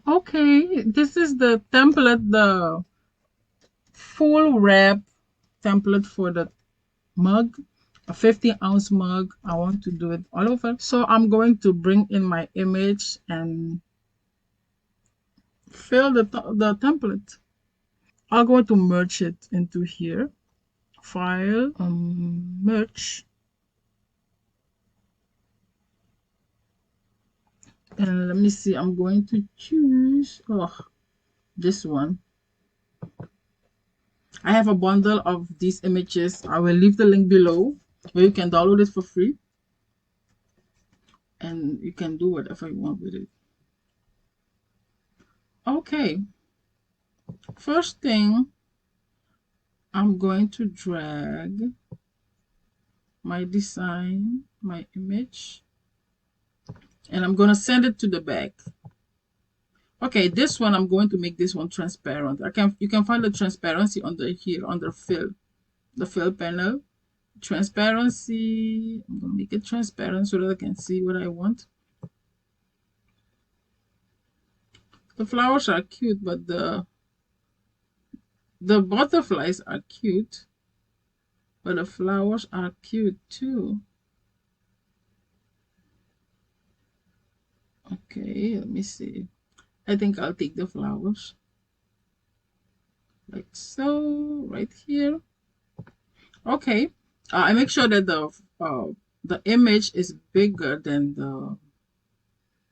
Okay, this is the template, the full wrap template for the mug, a 50-ounce mug. I want to do it all over. So I'm going to bring in my image and fill the template. I'm going to merge it into here. File, merge. And let me see, I'm going to choose this one. I have a bundle of these images. I will leave the link below where you can download it for free. And you can do whatever you want with it. Okay, first thing, I'm going to drag my design, my image, and I'm going to send it to the back. Okay, this one, I'm going to make this one transparent. You can find the transparency under here, under fill, the fill panel. Transparency, I'm going to make it transparent so that I can see what I want. The flowers are cute, but the butterflies are cute, but the flowers are cute too. Okay, let me see. I think I'll take the flowers like so, right here. Okay, I make sure that the image is bigger than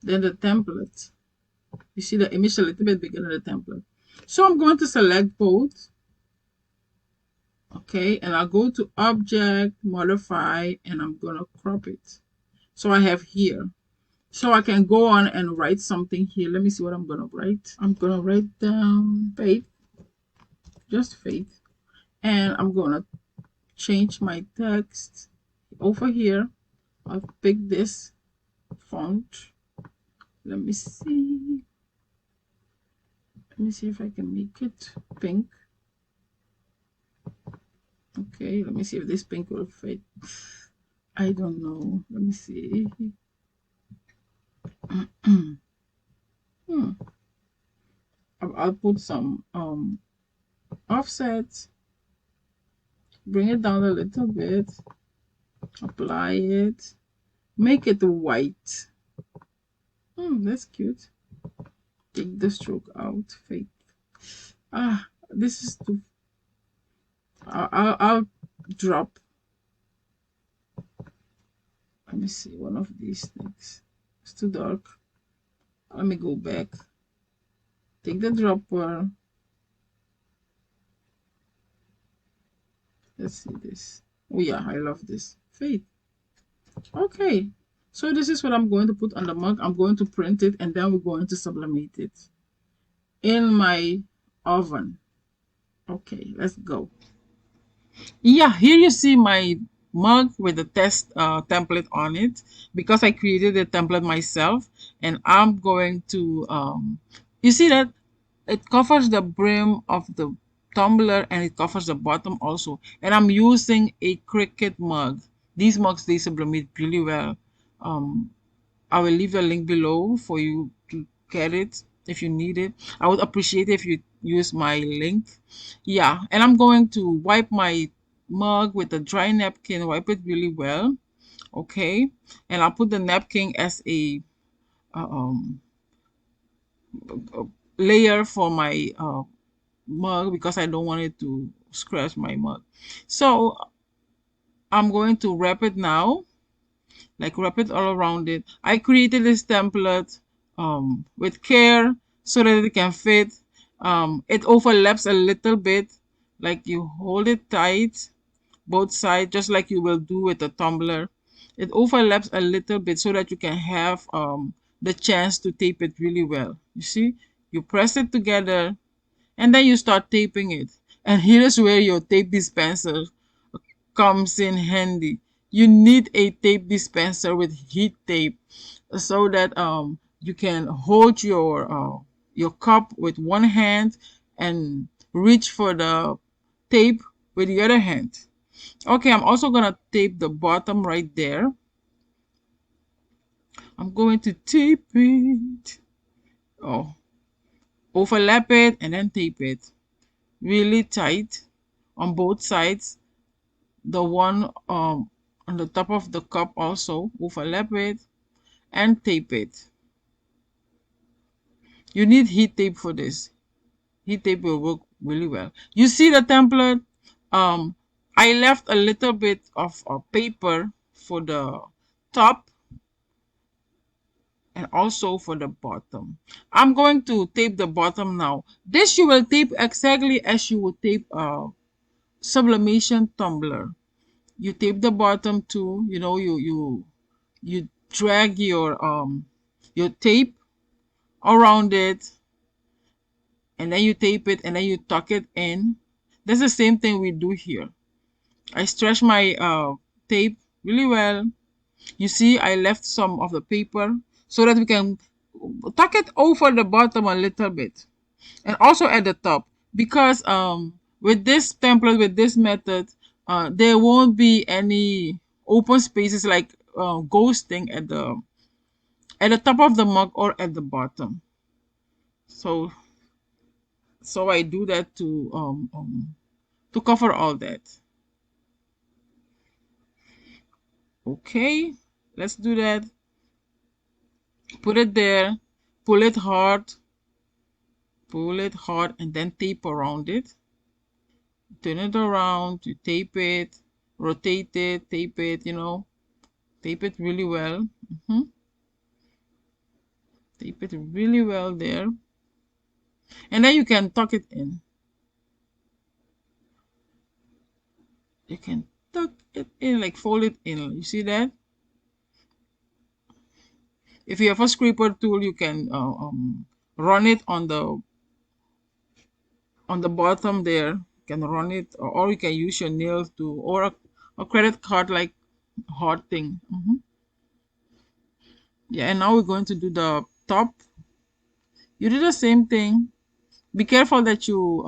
the template. You see the image a little bit bigger than the template. So I'm going to select both. Okay, and I'll go to Object, Modify, and I'm gonna crop it. So I have here. So I can go on and write something here. Let me see what I'm gonna write. I'm gonna write down faith, just faith, and I'm gonna change my text over here. I'll pick this font. Let me see. Let me see if I can make it pink. Okay, let me see if this pink will fit. I don't know. Let me see. I'll put some offset. Bring it down a little bit. Apply it. Make it white. That's cute. Take the stroke out. Fake. This is too. I'll drop. Let me see one of these things. It's too dark. Let me go back. Take the dropper. Let's see this. Oh yeah, I love this. Fade. Okay. So this is what I'm going to put on the mug. I'm going to print it and then we're going to sublimate it in my oven. Okay, let's go. Yeah, here you see my mug with the test template on it because I created the template myself, and I'm going to you see that it covers the brim of the tumbler and it covers the bottom also, and I'm using a cricket mug. These mugs, they sublimate really well. um I will leave a link below for you to get it if you need it. I would appreciate if you use my link. Yeah, and I'm going to wipe my mug with a dry napkin, wipe it really well. Okay, and I'll put the napkin as a uh, um, layer for my mug because I don't want it to scratch my mug. So I'm going to wrap it now, like wrap it all around it. I created this template with care so that it can fit. It overlaps a little bit, like you hold it tight, both sides, just like you will do with a tumbler. It overlaps a little bit so that you can have the chance to tape it really well. You see, you press it together and then you start taping it. And here is where your tape dispenser comes in handy. You need a tape dispenser with heat tape so that you can hold your cup with one hand and reach for the tape with the other hand. Okay, I'm also gonna tape the bottom right there. I'm going to tape it. Oh, overlap it, and then tape it really tight on both sides. The one on the top of the cup also overlap it and tape it. You need heat tape for this. Heat tape will work really well. You see the template? Um, I left a little bit of paper for the top and also for the bottom. I'm going to tape the bottom now. This you will tape exactly as you would tape a sublimation tumbler. You tape the bottom too. You know, you drag your tape around it, and then you tape it, and then you tuck it in. That's the same thing we do here. I stretch my tape really well. You see, I left some of the paper so that we can tuck it over the bottom a little bit, and also at the top, because with this template, with this method, there won't be any open spaces like ghosting at the top of the mug or at the bottom. So I do that to cover all that. Okay, let's do that. Put it there, pull it hard, and then tape around it. Turn it around, you tape it, rotate it, tape it, tape it really well. Tape it really well there. And then you can tuck it in. You can tuck it in, like fold it in. You see that? If you have a scraper tool, you can run it on the bottom there. You can run it, or you can use your nail to, or a credit card like hard thing. Yeah, and now we're going to do the top. You do the same thing. Be careful that you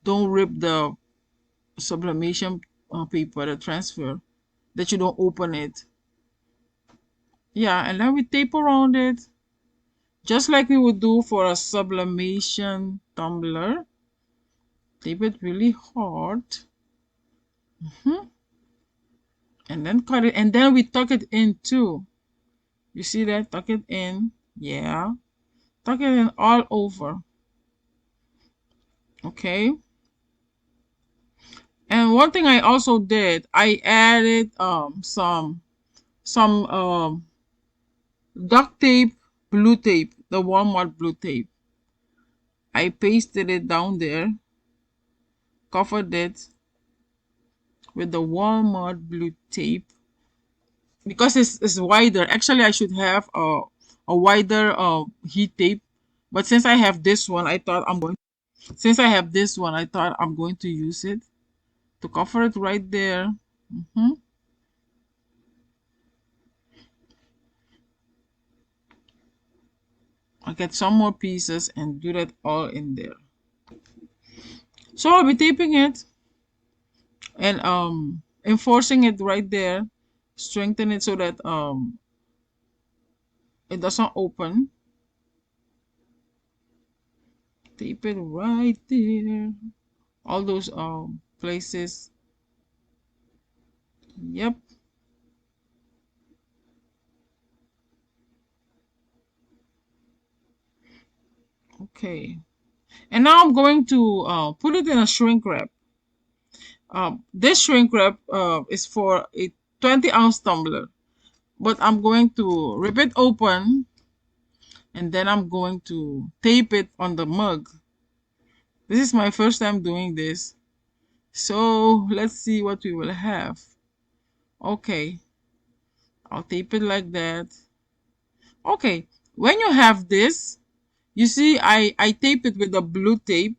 don't rip the sublimation paper, the transfer, that you don't open it. Yeah, and then we tape around it, just like we would do for a sublimation tumbler. Tape it really hard. And then cut it, and then we tuck it in too. You see that? Tuck it in. Yeah. Tuck it in all over. Okay. And one thing I also did, I added some duct tape, blue tape, the Walmart blue tape. I pasted it down there, covered it with the Walmart blue tape because it's wider. Actually, I should have a wider heat tape, but since I have this one, I thought I'm going to use it to cover it right there. I'll get some more pieces and do that all in there. So I'll be taping it and enforcing it right there, strengthen it so that it doesn't open. Tape it right there, all those places. Yep. Okay, and now I'm going to put it in a shrink wrap. This shrink wrap is for a 20-ounce tumbler, but I'm going to rip it open and then I'm going to tape it on the mug. This is my first time doing this, so let's see what we will have. Okay, I'll tape it like that. Okay, when you have this, you see I taped it with the blue tape.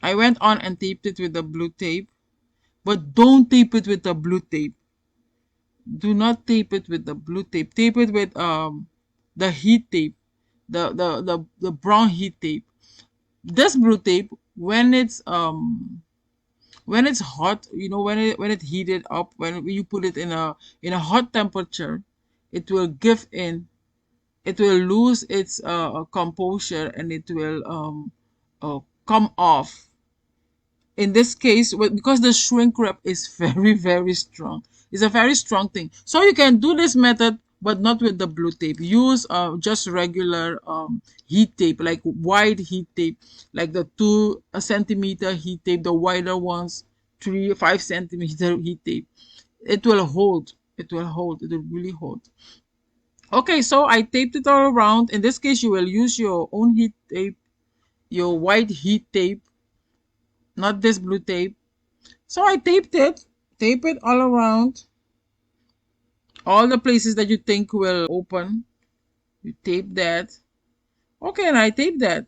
I went on and taped it with the blue tape, but don't tape it with the blue tape. Do not tape it with the blue tape. Tape it with the heat tape, the brown heat tape. This blue tape, when it's hot, when it heated up, when you put it in a hot temperature, it will give in it will lose its composure and it will come off. In this case, because the shrink wrap is very, very strong. It's a very strong thing. So you can do this method, but not with the blue tape. Use just regular heat tape, like wide heat tape, like the 2 centimeter heat tape, the wider ones, 5 centimeter heat tape. It will hold. It will hold. It will really hold. Okay, so I taped it all around. In this case, you will use your own heat tape, your white heat tape, not this blue tape. So I tape it all around, all the places that you think will open. You tape that. Okay, and I tape that.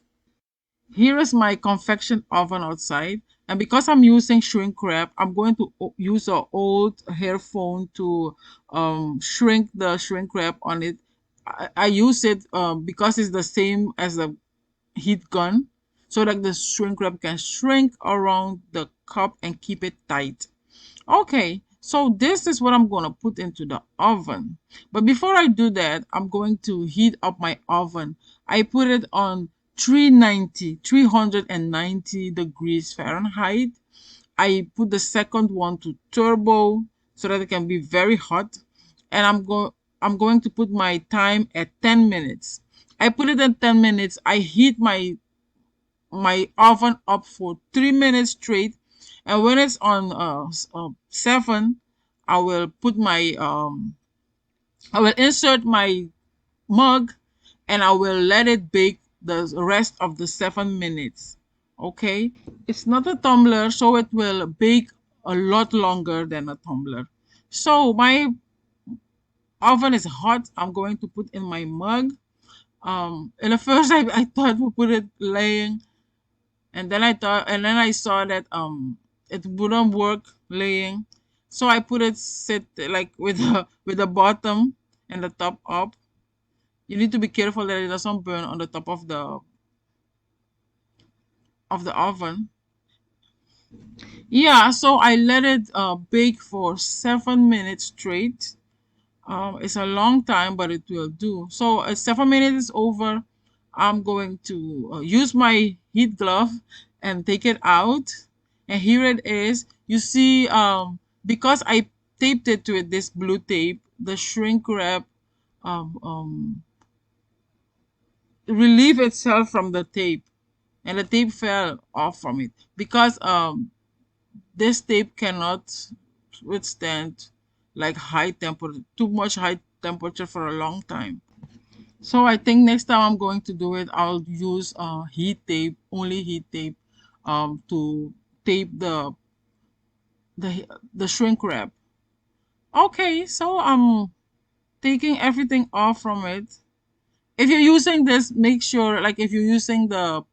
Here is my convection oven outside. And because I'm using shrink wrap, I'm going to use an old hair phone to shrink the shrink wrap on it. I use it because it's the same as a heat gun, so that the shrink wrap can shrink around the cup and keep it tight. Okay, so this is what I'm going to put into the oven. But before I do that, I'm going to heat up my oven. I put it on 390 degrees Fahrenheit. I put the second one to turbo so that it can be very hot. And I'm going to put my time at 10 minutes. I put it at 10 minutes. I heat my oven up for 3 minutes straight, and when it's on 7, I will put my I will insert my mug and I will let it bake the rest of the 7 minutes. Okay, it's not a tumbler, so it will bake a lot longer than a tumbler. So my oven is hot. I'm going to put in my mug. In the first I thought we put it laying, and then I saw that it wouldn't work laying, so I put it sit like with the bottom and the top up. You need to be careful that it doesn't burn on the top of the oven. Yeah, so I let it bake for 7 minutes straight. It's a long time, but it will do. So 7 minutes is over. I'm going to use my heat glove and take it out. And here it is. You see, because I taped it with this blue tape, the shrink wrap um, um, relieve itself from the tape, and the tape fell off from it because this tape cannot withstand like high temperature, too much high temperature for a long time. So I think next time I'm going to do it, I'll use heat tape, only heat tape, to tape the shrink wrap. Okay, so I'm taking everything off from it. If you're using this, make sure, like if you're using the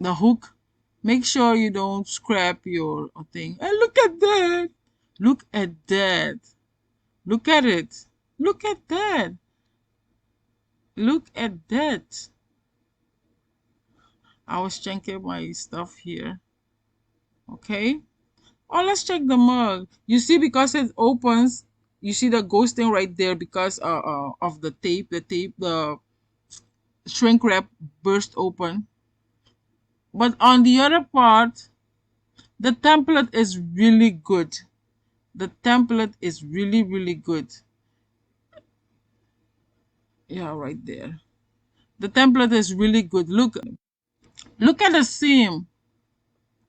hook, make sure you don't scrap your thing. And look at that! Look at that! Look at it! Look at that! Look at that! I was checking my stuff here. Okay. Oh, let's check the mug. You see, because it opens, you see the ghosting right there because of the tape. The shrink wrap burst open. But on the other part, the template is really good. The template is really, really good. Yeah, right there. The template is really good. Look at the seam.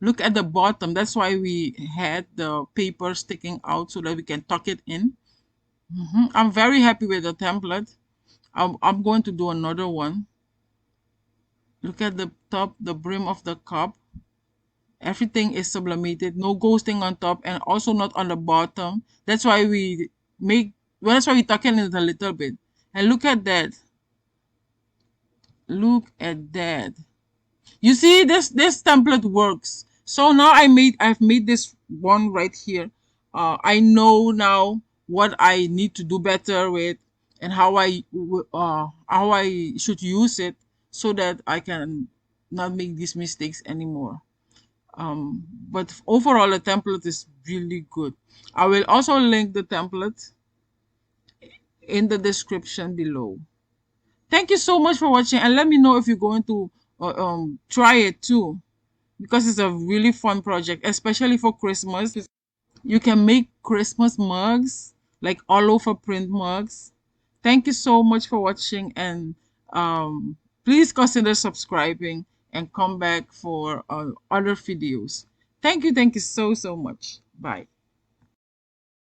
Look at the bottom. That's why we had the paper sticking out so that we can tuck it in. I'm very happy with the template. I'm going to do another one. Look at the top, the brim of the cup. Everything is sublimated. No ghosting on top and also not on the bottom. That's why we make, well, that's why we tuck it in a little bit. And look at that. Look at that. You see, this template works. So now I've made this one right here. I know now what I need to do better with and how I should use it so that I can not make these mistakes anymore. But overall, the template is really good. I will also link the template in the description below. Thank you so much for watching, and let me know if you're going to try it too, because it's a really fun project, especially for Christmas. You can make Christmas mugs, like all over print mugs. Thank you so much for watching, and please consider subscribing and come back for other videos. Thank you so much. Bye.